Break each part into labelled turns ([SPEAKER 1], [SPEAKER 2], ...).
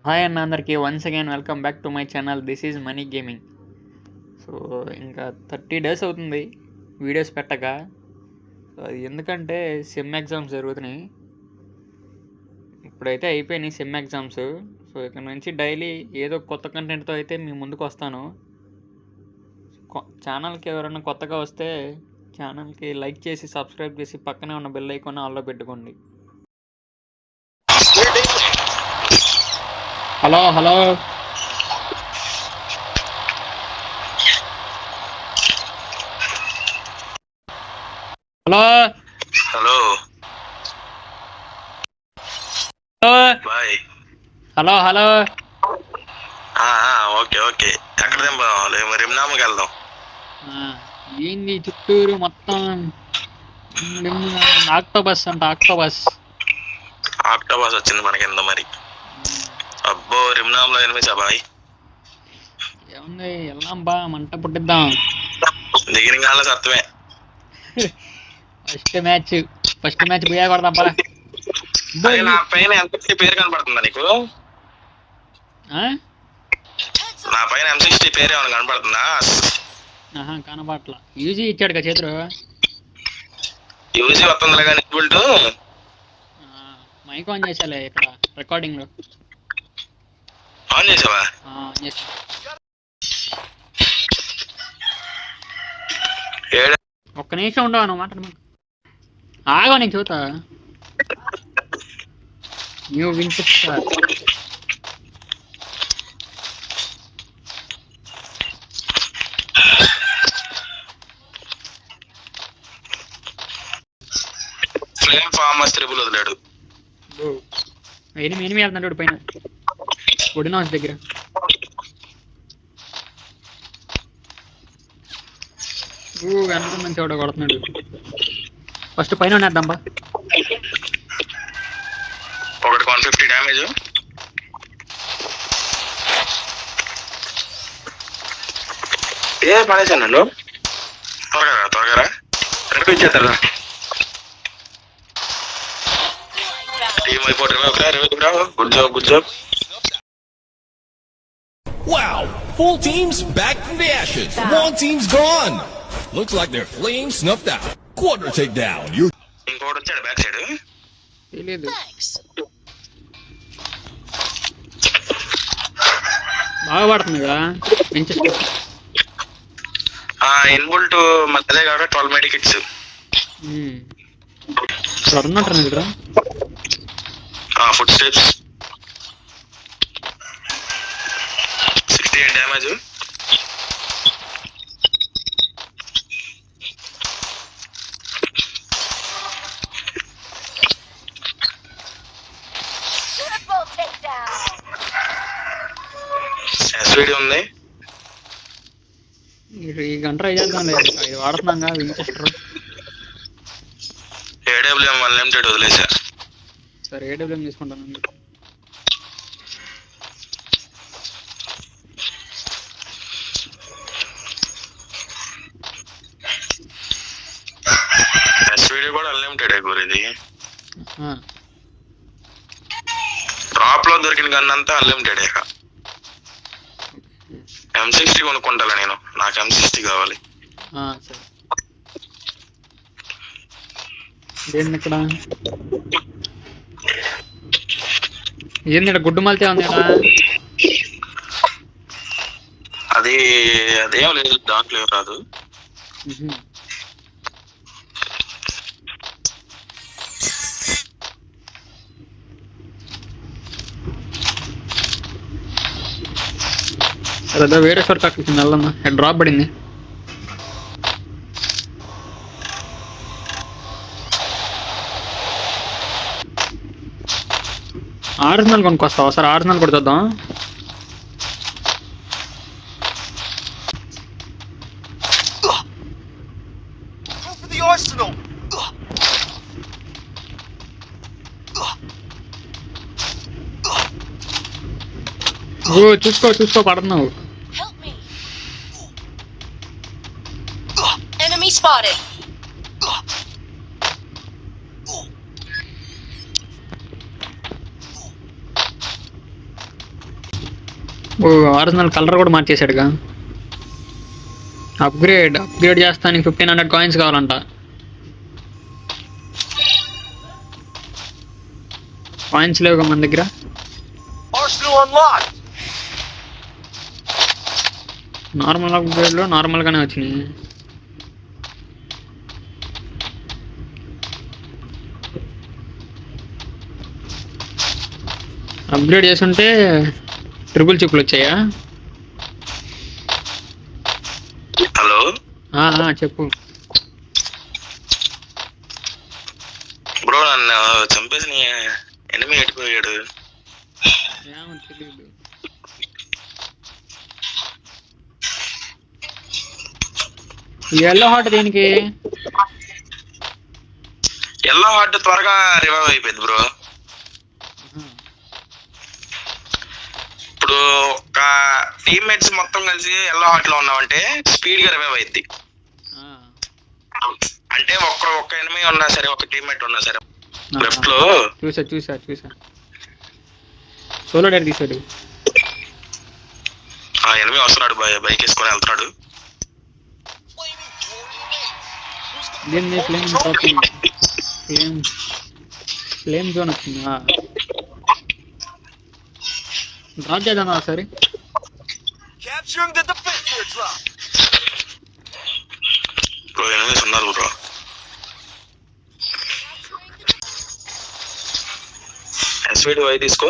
[SPEAKER 1] Hi అన్న అందరికీ once again welcome back to my channel. This is money gaming. So ఇంకా 30 days అవుతుంది videos పెట్టక. సో అది ఎందుకంటే సెమ్ ఎగ్జామ్స్ జరుగుతున్నాయి. ఇప్పుడైతే అయిపోయినాయి సెమ్ ఎగ్జామ్స్. సో ఇక్కడ నుంచి డైలీ ఏదో కొత్త కంటెంట్తో అయితే మీ ముందుకు వస్తాను. ఛానల్కి ఎవరైనా కొత్తగా వస్తే ఛానల్కి లైక్ చేసి సబ్స్క్రైబ్ చేసి పక్కనే ఉన్న బెల్ ఐకాన్ ఆన్లో పెట్టుకోండి. Hello hello hello
[SPEAKER 2] hello bye.
[SPEAKER 1] Hello hello
[SPEAKER 2] okay okay. ఎక్కడ దింపాలి? మరి రిమ్నామకి వెళ్దాం.
[SPEAKER 1] ఏంది చుట్టూరు మొత్తం ఆక్టోబస్ అంట.
[SPEAKER 2] ఆక్టోబస్ వచ్చింది మన కింద. మరి అబ్బో రిమ్నామ్లో ఎనిమిసా బాయ్.
[SPEAKER 1] ఏముంది వెళ్దాం బా, మంట పుట్టిద్దాం.
[SPEAKER 2] దిగిన కాళ్ళ సత్వమే.
[SPEAKER 1] ఫస్ట్ మ్యాచ్ పోయా కొడదాం పరా.
[SPEAKER 2] నా పైన M60 పేరు కనపడుతుందా నీకు? నా పైన M60 పేరు ఏమైనా కనపడుతుందా?
[SPEAKER 1] కనపట్ల. యూజీ ఇచ్చాడు కదా చేతులు.
[SPEAKER 2] యూజీ వస్తుందిలే కానీ బుల్టు
[SPEAKER 1] మైక్ ఆన్ చేసాలే ఇక్కడ రికార్డింగ్ లో.
[SPEAKER 2] ఆన్ చేసావా?
[SPEAKER 1] ఒక్క నిమిషం ఉండవు నువ్వు మాట్లాడమా. ఆగో నేను చూతా. New Winchester.
[SPEAKER 2] Flame farmers triple వదిలాడు.
[SPEAKER 1] ఎనిమిది వెళ్తున్నాడు పైన వుడెన్ హౌస్ దగ్గర. వెనక నుంచి ఎవడో కొడుతున్నాడు. ఫస్ట్ పైన ఉండేద్దాంబా.
[SPEAKER 2] ఒకటి 150 డ్యామేజ్. పడేసాను నన్ను. త్వరగా రెండు ఇచ్చేస్తారా? టీం అయిపోతుంది. Good job.
[SPEAKER 3] Wow! Full teams back from the ashes. One team's gone. Looks like their flames snuffed out. Quarter takedown.
[SPEAKER 2] ఇంకోటి వచ్చాడు బ్యాక్ సైడ్.
[SPEAKER 1] తెలియదు. బాగా పడుతుంది కదా
[SPEAKER 2] ఇన్బుల్ట్ మధ్యదే కాబట్టి 12 మెడికిట్స్.
[SPEAKER 1] ఉన్నట్టు ఇక్కడ
[SPEAKER 2] ఫుట్ స్టెప్స్. 68 డ్యామేజ్. ఎస్విడి ఉంది.
[SPEAKER 1] ఈ గంట ట్రై చేద్దాం. లేదు ఇది వాడుతున్నాగా వించెస్టర్.
[SPEAKER 2] AWM అన్లిమిటెడ్ వదిలేసా.
[SPEAKER 1] సరే AWM తీసుకుంటాను.
[SPEAKER 2] ఎస్విడి కూడా అన్లిమిటెడ్ గురించి. డ్రాప్ లో దొరికిన గన్ అంతా అన్లిమిటెడ్. M60 కొనుక్కుంటా నేను. నాకు M60 కావాలి.
[SPEAKER 1] సరే ఇక్కడ ఏంది ఇక్కడ గుడ్డు మలితే ఉంది కదా.
[SPEAKER 2] అదేం లేదు, దాంట్లో రాదు.
[SPEAKER 1] అదే వేరే చోట అక్కడికి వెళ్ళన్నా. డ్రాప్ పడింది. ఆరిజినల్ కొనుక్కొస్తావా? సరే ఆరిజినల్ కూడా చూద్దాం. చూసుకో పడుతున్నావు.
[SPEAKER 4] Enemy spotted.
[SPEAKER 1] ఓ ఒరిజినల్ కలర్ కూడా మార్చేసాడుగా. అప్గ్రేడ్ చేస్తానికి 1500 కాయిన్స్ కావాలంట. కాయిన్స్ లేవుగా మన దగ్గర. నార్మల్ అప్గ్రేడ్లో నార్మల్గానే వచ్చినాయి. అప్గ్రేడ్ చేసుంటే ట్రిపుల్ చిప్లు వచ్చాయా?
[SPEAKER 2] హలో
[SPEAKER 1] చెప్పు
[SPEAKER 2] బ్రో, నన్ను చంపేసి ఎనిమి ఎట్టిపోయాడు.
[SPEAKER 1] ఏమో తెలియదు. ఎల్లో హార్ట్ దేనికి?
[SPEAKER 2] ఎల్లో హార్ట్ త్వరగా రివైవ్ అయిపోయింది బ్రో. ఇప్పుడు ఒక టీమ్మేట్స్ మొత్తం కలిసి ఎల్లో హార్ట్ లో ఉన్నామంటే స్పీడ్ గా రివైవ్ అయింది. అంటే ఒక్క ఎనిమి ఉన్నా సరే, ఒక టీమ్మేట్ ఉన్నా సరే లెఫ్ట్ లో.
[SPEAKER 1] చూసా సోలో డైర్ తీసాడు.
[SPEAKER 2] ఆ ఎనిమి వస్తున్నాడు, బైక్ వేసుకొని వెళ్తున్నాడు.
[SPEAKER 1] ఫ్లేమ్ జోన్ వచ్చిందా? డ్రాప్ చేద్దాం సరే.
[SPEAKER 2] బ్రో ఎనిమిస్ ఉన్నారు బ్రో. ఎస్వీడి వై తీసుకో,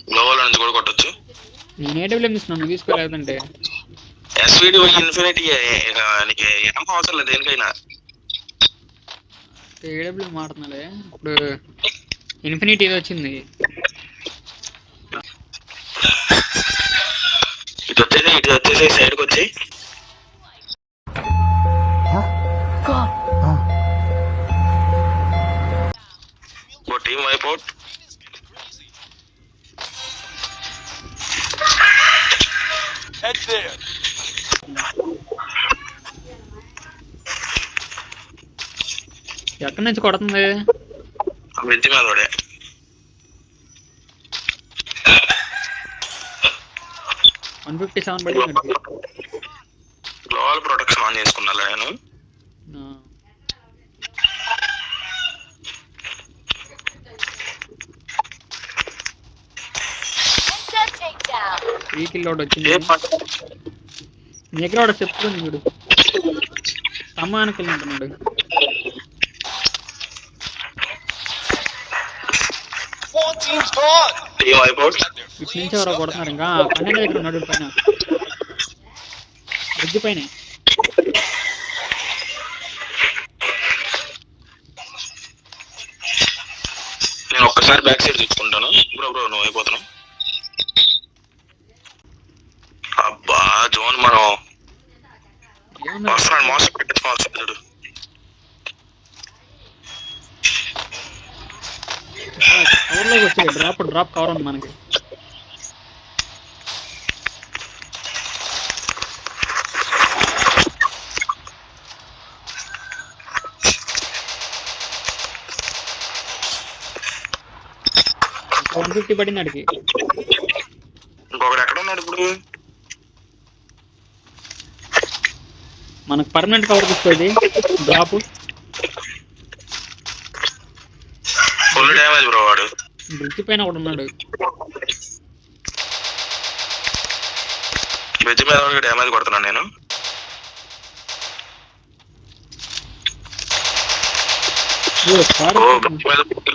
[SPEAKER 2] గ్లోబల్ నుంచి కూడా కొట్టచ్చు.
[SPEAKER 1] నేను ఏడబ్ల్యూఎం తీసుకున్నాను, తీసుకోలేదంటే.
[SPEAKER 2] ఎస్వీడి వై ఇన్ఫినిటీ నీకు ఏం అవసరం లేదు దేనికైనా.
[SPEAKER 1] ఏడబ్ల్యూఎం మారుతున్నాలే ఇప్పుడు. ఇన్ఫినిటీ వచ్చింది.
[SPEAKER 2] ఇటు వచ్చేసి సైడ్కి వచ్చి టీమ్ వైపౌట్.
[SPEAKER 1] ఎక్కడి నుంచి కొడుతుంది?
[SPEAKER 2] వెజ్జి మీద పడే. గ్లోబల్ ప్రొటెక్షన్ ఆన్ చేసుకున్నా నేను.
[SPEAKER 1] ఫ్రీ కిల్ అవుట్ వచ్చింది. నీ దగ్గర వాడు చెప్తుంది చూడు, స్తంభానికి వెళ్ళినట్టున్నాడు. ఇటు నుంచి ఎవరో కొడుతున్నారు. ఇంకా 12 దగ్గర ఉన్నాడు పైన, బ్రిడ్జ్ పైన.
[SPEAKER 2] నేను ఒక్కసారి బ్యాక్ సైడ్ తీసుకుంటాను. బ్రో నువ్వు అయిపోతున్నావు. అబ్బా జోన్ మనం వస్తున్నాడు, మోసం పెట్టేసుకోవాలి.
[SPEAKER 1] కవర్లోకి వచ్చాయి. డ్రాప్ కవర్ ఉంది మనకి. $150 పడింది అడిగి.
[SPEAKER 2] ఇంకొకటి ఎక్కడ ఉన్నాడు ఇప్పుడు?
[SPEAKER 1] మనకు పర్మనెంట్ కవర్ తీసుకోండి. Drop
[SPEAKER 2] full damage bro. వాడు
[SPEAKER 1] బ్రిడ్జ్ పైన కూడా ఉన్నాడు.
[SPEAKER 2] బ్రిడ్జ్ మీద డ్యామేజ్ కొడుతున్నాను నేను.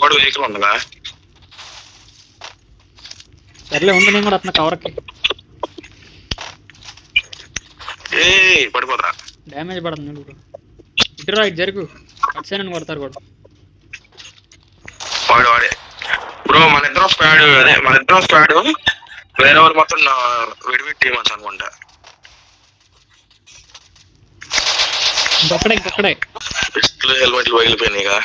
[SPEAKER 2] కూడా వెహికల్ ఉందా?
[SPEAKER 1] సర్లే ఉంది, నేను కూడా అతను కవర్కి.
[SPEAKER 2] పడిపోతా.
[SPEAKER 1] డ్యామేజ్ పడుతుంది. ఇటురా, ఇటు జరుగు. అటు సైడ్ అని కొడతారు కూడా.
[SPEAKER 2] వాడే బ్రో. మన ఇద్దరం స్క్వాడ్. వేరే వాళ్ళు మొత్తం విడివిడి టీమ్స్ అనుకుంటా.
[SPEAKER 1] ఇంకొక్కడే
[SPEAKER 2] పిస్టల్ హెల్మెట్లు పగిలిపోయినాయి.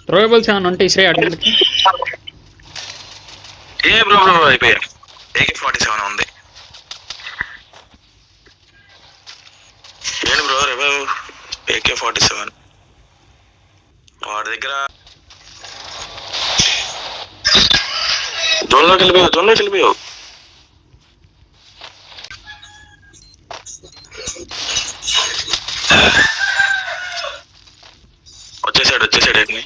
[SPEAKER 1] థ్రోయబుల్స్ ఏమైనా ఉంటే ఇస్రే అడ్డానికి.
[SPEAKER 2] బ్రో అయిపోయా. AK-47 ఉంది. ఏంటి బ్రో రివైవ్? AK-47 వాడి దగ్గర జోన్లోకి వెళ్ళిపోయావు వచ్చేసాడు ఏంటి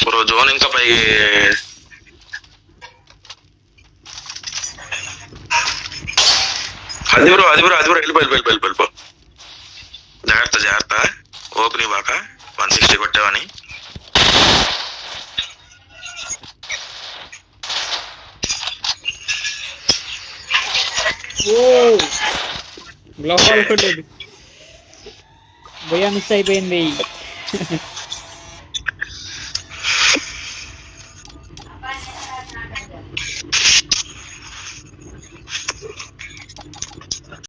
[SPEAKER 2] బ్రో జోన్ ఇంకా పైకి అది బ్రో వెళ్ళిపో జాగ్రత్త ఓపెన్ బాక 160 కొట్టావని
[SPEAKER 1] గ్లోబల్ కొట్టేది భయ్యా మిస్ అయిపోయింది